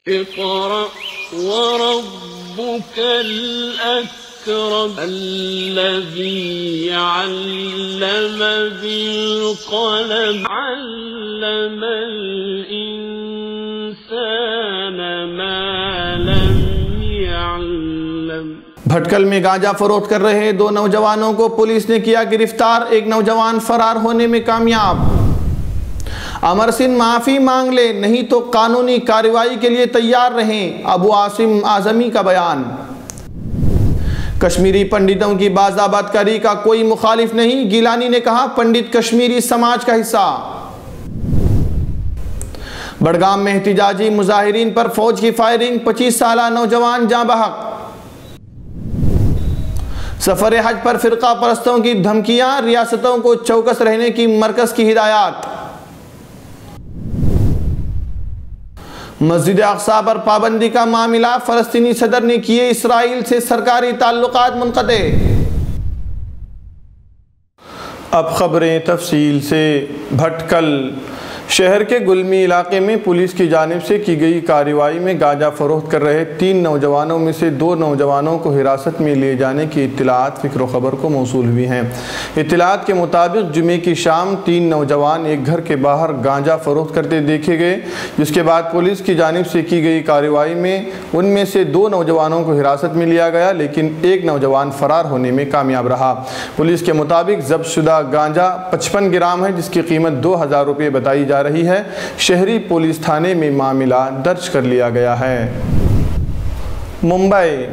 اقرأ وربك الأكرم الذي علم بالقلم علم الإنسان ما لم يعلم۔ بھٹکل میں گانجا فروخت کر رہے 2 نوجوانوں کو پولیس نے کیا گرفتار، ایک نوجوان فرار ہونے میں کامیاب۔ امر سنگھ معافی مانگ لے نہیں تو قانونی کارروائی کے لیے تیار رہیں، ابو عاصم اعظمی کا بیان۔ کشمیری پنڈتوں کی بازآباد کاری کا کوئی مخالف نہیں، گیلانی نے کہا پنڈت کشمیری سماج کا حصہ۔ بڑگام میں احتجاجی مظاہرین پر فوج کی فائرنگ، 25 سالہ نوجوان جاں بحق۔ سفر حج پر فرقہ پرستوں کی دھمکیاں، ریاستوں کو چوکس رہنے کی مرکز کی ہدایات۔ مسجد اقصی پر پابندی کا معاملہ، فلسطینی صدر نے کیے اسرائیل سے سرکاری تعلقات منقطع۔ اب خبریں تفصیل سے۔ بھٹکل شہر کے گلمی علاقے میں پولیس کی جانب سے کی گئی کارروائی میں گانجا فروخت کر رہے 3 نوجوانوں میں سے 2 نوجوانوں کو حراست میں لیے جانے کی اطلاعات فکر و خبر کو موصول ہوئی ہیں۔ اطلاعات کے مطابق جمعے کی شام 3 نوجوان ایک گھر کے باہر گانجا فروخت کرتے دیکھے گئے، جس کے بعد پولیس کی جانب سے کی گئی کارروائی میں ان میں سے 2 نوجوانوں کو حراست میں لیا گیا، لیکن ایک نوجوان فرار ہونے میں کامیاب رہا۔ پولیس کے مطابق ضبط شدہ گانجا 55 گرام ہے، جس کی قیمت 2000 روپے بتائی جا رہی ہے۔ شہری پولیس تھانے میں معاملہ درج کر لیا گیا ہے۔ ممبئی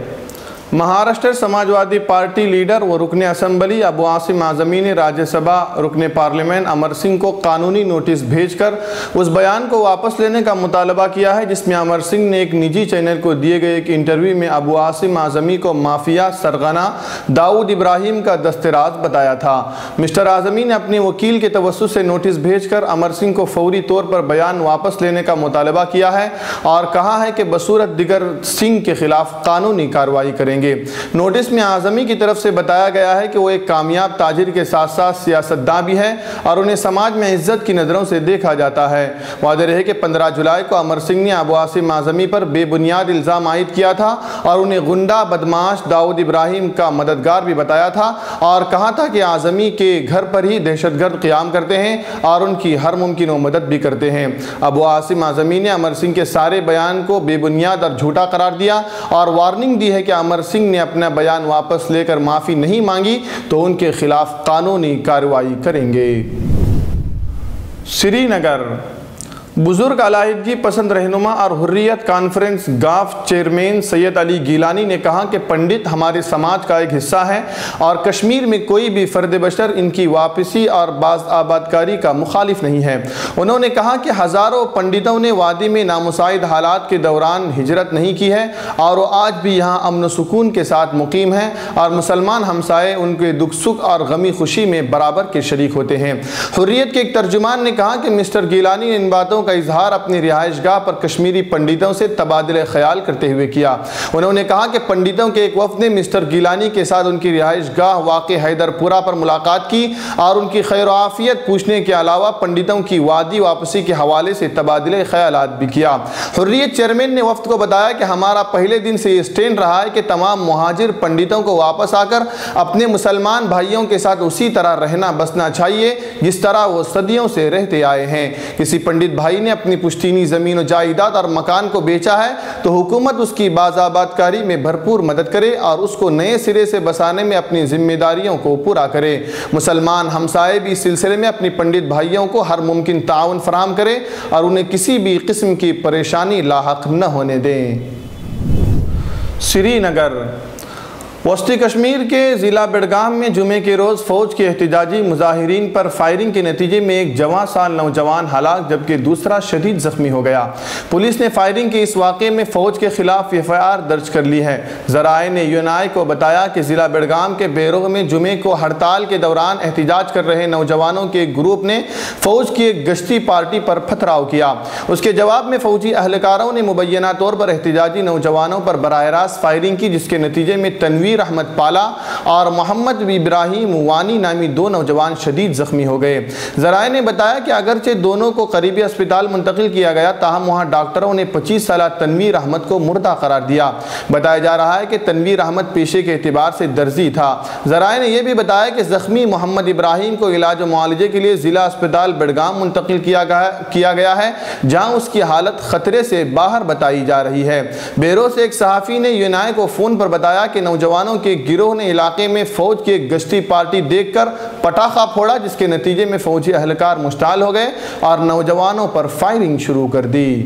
مہاراشٹر سماجوادی پارٹی لیڈر و رکن اسمبلی ابو عاصم اعظمی نے راجیہ سبھا رکن پارلیمنٹ امر سنگھ کو قانونی نوٹس بھیج کر اس بیان کو واپس لینے کا مطالبہ کیا ہے جس میں امر سنگھ نے ایک نجی چینل کو دیے گئے ایک انٹرویو میں ابو عاصم اعظمی کو مافیا سرغنہ داؤد ابراہیم کا دستراز بتایا تھا۔ مسٹر اعظمی نے اپنے وکیل کے توسط سے نوٹس بھیج کر امر سنگھ کو فوری طور پر بیان واپس لینے کا مطالبہ کیا ہے اور کہا ہے کہ بصورت دیگر سنگھ کے خلاف قانونی کارروائی کریں گے۔ نوٹس میں اعظمی کی طرف سے بتایا گیا ہے کہ وہ ایک کامیاب تاجر کے ساتھ ساتھ سیاستداں بھی ہے اور انہیں سماج میں عزت کی نظروں سے دیکھا جاتا ہے۔ واضح رہے کہ 15 جولائی کو امر سنگھ نے ابو عاصم اعظمی پر بے بنیاد الزام عائد کیا تھا اور انہیں غنڈہ بدماش داؤد ابراہیم کا مددگار بھی بتایا تھا اور کہا تھا کہ اعظمی کے گھر پر ہی دہشت گرد قیام کرتے ہیں اور ان کی ہر ممکن مدد بھی کرتے ہیں۔ ابو عاصم اعظمی نے امر سنگھ کے سارے بیان کو بے بنیاد اور جھوٹا قرار دیا اور وارننگ دی ہے کہ امر سنگھ نے اپنا بیان واپس لے کر معافی نہیں مانگی تو ان کے خلاف قانونی کارروائی کریں گے۔ سری نگر بزرگ علیحدگی پسند رہنما اور حریت کانفرنس گاف چیئرمین سید علی گیلانی نے کہا کہ پنڈت ہمارے سماج کا ایک حصہ ہے اور کشمیر میں کوئی بھی فرد بشر ان کی واپسی اور باز آبادکاری کا مخالف نہیں ہے۔ انہوں نے کہا کہ ہزاروں پنڈتوں نے وادی میں نامساعد حالات کے دوران ہجرت نہیں کی ہے اور وہ آج بھی یہاں امن و سکون کے ساتھ مقیم ہیں اور مسلمان ہمسائے ان کے دکھ سکھ اور غمی خوشی میں برابر کے شریک ہوتے ہیں۔ حریت کے ایک ترجمان نے کہا کہ مسٹر گیلانی نے ان باتوں کا اظہار اپنی رہائش گاہ پر کشمیری پنڈتوں سے تبادلہ خیال کرتے ہوئے کیا۔ انہوں نے کہا کہ پنڈتوں کے ایک وفد نے مسٹر گیلانی کے ساتھ ان کی رہائش گاہ واقع حیدر پورہ پر ملاقات کی اور ان کی خیر و عافیت پوچھنے کے علاوہ پنڈتوں کی وادی واپسی کے حوالے سے تبادلہ خیالات بھی کیا۔ حریت چیئرمین نے وفد کو بتایا کہ ہمارا پہلے دن سے یہ سٹینڈ رہا ہے کہ تمام مہاجر پنڈتوں کو واپس آ کر اپنے مسلمان بھائیوں کے ساتھ اسی طرح رہنا بسنا چاہیے جس طرح وہ صدیوں سے رہتے آئے ہیں۔ کسی پنڈت بھائی نے اپنی پشتینی زمین و جائیداد اور مکان کو بیچا ہے تو حکومت اس کی بازآبادکاری میں بھرپور مدد کرے اور اس کو نئے سرے سے بسانے میں اپنی ذمہ داریوں کو پورا کرے۔ مسلمان ہمسائے بھی اس سلسلے میں اپنی پنڈت بھائیوں کو ہر ممکن تعاون فراہم کرے اور انہیں کسی بھی قسم کی پریشانی لاحق نہ ہونے دیں۔ سری نگر وسطی کشمیر کے ضلع بڑگام میں جمعے کے روز فوج کے احتجاجی مظاہرین پر فائرنگ کے نتیجے میں ایک جوان سال نوجوان ہلاک جبکہ دوسرا شدید زخمی ہو گیا۔ پولیس نے فائرنگ کے اس واقعے میں فوج کے خلاف FIR درج کر لی ہے۔ ذرائع نے UNI کو بتایا کہ ضلع بڑگام کے بیروغ میں جمعے کو ہڑتال کے دوران احتجاج کر رہے نوجوانوں کے ایک گروپ نے فوج کی ایک گشتی پارٹی پر پتھراؤ کیا۔ اس کے جواب میں فوجی اہلکاروں نے مبینہ طور پر احتجاجی نوجوانوں پر براہ راست فائرنگ کی جس کے نتیجے میں تنویر تنویر احمد پالا اور محمد ابراہیم وانی نامی 2 نوجوان شدید زخمی ہو گئے۔ ذرائع نے بتایا کہ اگرچہ دونوں کو قریبی اسپتال منتقل کیا گیا، تاہم وہاں ڈاکٹروں نے 25 سالہ تنویر احمد کو مردہ قرار دیا۔ بتایا جا رہا ہے کہ تنویر احمد پیشے کے اعتبار سے درزی تھا۔ ذرائع نے یہ بھی بتایا کہ زخمی محمد ابراہیم کو علاج و معالجے کے لیے ضلع اسپتال بڑگام منتقل کیا گیا ہے، جہاں اس کی حالت خطرے سے باہر بتائی جا رہی ہے۔ بیروس ایک صحافی نے یونائے کو فون پر بتایا کہ نوجوانوں کے گروہ نے علاقے میں فوج کی ایک گشتی پارٹی دیکھ کر پٹاخہ پھوڑا، جس کے نتیجے میں فوجی اہلکار مشتعل ہو گئے اور نوجوانوں پر فائرنگ شروع کر دی۔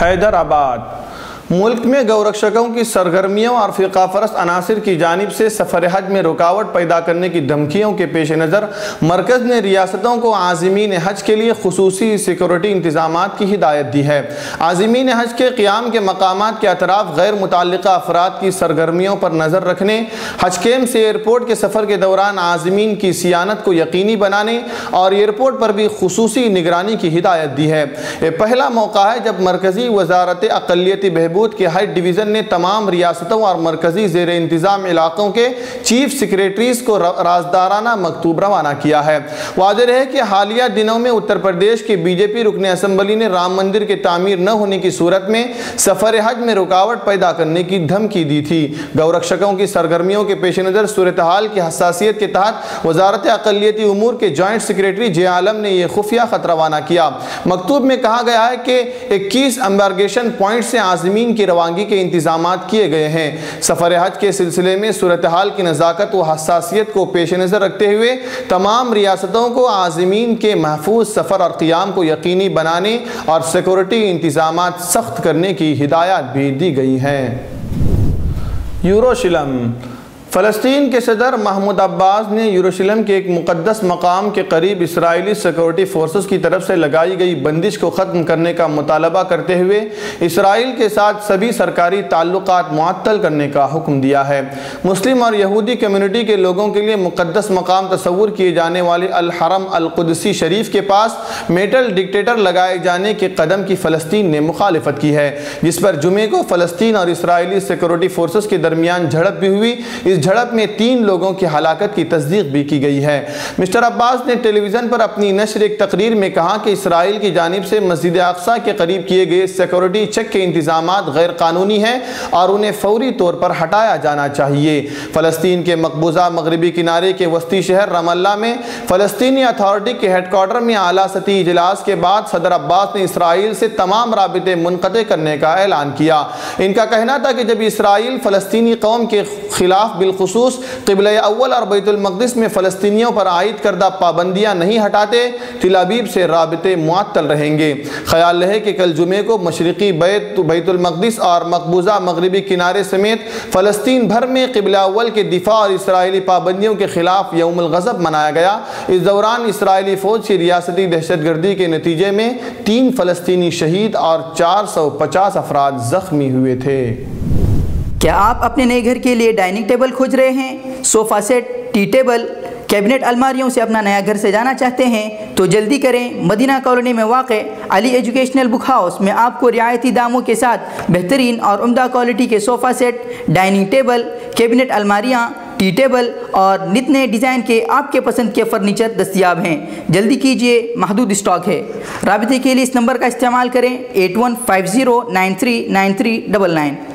حیدرآباد ملک میں گورکشکوں کی سرگرمیوں اور فرقہ پرست عناصر کی جانب سے سفر حج میں رکاوٹ پیدا کرنے کی دھمکیوں کے پیش نظر مرکز نے ریاستوں کو عازمین حج کے لیے خصوصی سیکورٹی انتظامات کی ہدایت دی ہے۔ عازمین حج کے قیام کے مقامات کے اطراف غیر متعلقہ افراد کی سرگرمیوں پر نظر رکھنے، حج کیمپ سے ایئرپورٹ کے سفر کے دوران عازمین کی صیانت کو یقینی بنانے اور ایئرپورٹ پر بھی خصوصی نگرانی کی ہدایت دی ہے۔ یہ پہلا موقع ہے جب مرکزی وزارت اقلیتی بہبود کے حج ڈویژن نے تمام ریاستوں اور مرکزی زیر انتظام علاقوں کے چیف سیکریٹریز کو رازدارانہ مکتوب روانہ کیا ہے۔ واضح ہے کہ حالیہ دنوں میں اتر پردیش کے بی جے پی رکن اسمبلی نے رام مندر کے تعمیر نہ ہونے کی صورت میں سفر حج میں رکاوٹ پیدا کرنے کی دھمکی دی تھی۔ گورکشکوں کی سرگرمیوں کے پیش نظر صورتحال کی حساسیت کے تحت وزارت اقلیتی امور کے جوائنٹ سیکریٹری جے عالم نے یہ خفیہ خط روانہ کیا۔ مکتوب میں کہا گیا ہے کہ 21 امبارگیشن پوائنٹ سے عازمین کی روانگی کے انتظامات کیے گئے ہیں۔ سفر حج کے سلسلے میں صورتحال کی نزاکت و حساسیت کو پیش نظر رکھتے ہوئے تمام ریاستوں کو عازمین کے محفوظ سفر اور قیام کو یقینی بنانے اور سیکورٹی انتظامات سخت کرنے کی ہدایات بھی دی گئی ہیں۔ یروشلم فلسطین کے صدر محمود عباس نے یروشلم کے ایک مقدس مقام کے قریب اسرائیلی سیکورٹی فورسز کی طرف سے لگائی گئی بندش کو ختم کرنے کا مطالبہ کرتے ہوئے اسرائیل کے ساتھ سبھی سرکاری تعلقات معطل کرنے کا حکم دیا ہے۔ مسلم اور یہودی کمیونٹی کے لوگوں کے لیے مقدس مقام تصور کیے جانے والے الحرم القدسی شریف کے پاس میٹل ڈکٹیٹر لگائے جانے کے قدم کی فلسطین نے مخالفت کی ہے، جس پر جمعے کو فلسطین اور اسرائیلی سیکورٹی فورسز کے درمیان جھڑپ بھی ہوئی۔ اس جھڑپ میں 3 لوگوں کی ہلاکت کی تصدیق بھی کی گئی ہے۔ مسٹر عباس نے ٹیلی ویژن پر اپنی نشر ایک تقریر میں کہا کہ اسرائیل کی جانب سے مسجد اقصیٰ کے قریب کیے گئے سیکورٹی چیک کے انتظامات غیر قانونی ہیں اور انہیں فوری طور پر ہٹایا جانا چاہیے۔ فلسطین کے مقبوضہ مغربی کنارے کے وسطی شہر رام اللہ میں فلسطینی اتھارٹی کے ہیڈ کوارٹر میں اعلیٰ سطحی اجلاس کے بعد صدر عباس نے اسرائیل سے تمام رابطے منقطع کرنے کا اعلان کیا۔ ان کا کہنا تھا کہ جب اسرائیل فلسطینی قوم کے خلاف بالخصوص قبلہ اول اور بیت المقدس میں فلسطینیوں پر عائد کردہ پابندیاں نہیں ہٹاتے، تل ابیب سے رابطے معطل رہیں گے۔ خیال رہے کہ کل جمعے کو مشرقی بیت المقدس اور مقبوضہ مغربی کنارے سمیت فلسطین بھر میں قبلہ اول کے دفاع اور اسرائیلی پابندیوں کے خلاف یوم الغضب منایا گیا۔ اس دوران اسرائیلی فوج کی ریاستی دہشت گردی کے نتیجے میں 3 فلسطینی شہید اور 450 افراد زخمی ہوئے تھے۔ کیا آپ اپنے نئے گھر کے لیے ڈائننگ ٹیبل کھوج رہے ہیں؟ صوفہ سیٹ، ٹی ٹیبل، کیبنٹ الماریوں سے اپنا نیا گھر سجانا چاہتے ہیں تو جلدی کریں۔ مدینہ کالونی میں واقع علی ایجوکیشنل بک ہاؤس میں آپ کو رعایتی داموں کے ساتھ بہترین اور عمدہ کوالٹی کے صوفہ سیٹ، ڈائننگ ٹیبل، کیبنٹ الماریاں، ٹی ٹیبل اور نت نئے ڈیزائن کے آپ کے پسند کے فرنیچر دستیاب ہیں۔ جلدی کیجئے، محدود اسٹاک ہے۔ رابطے کے لیے اس نمبر کا استعمال کریں 8150939399۔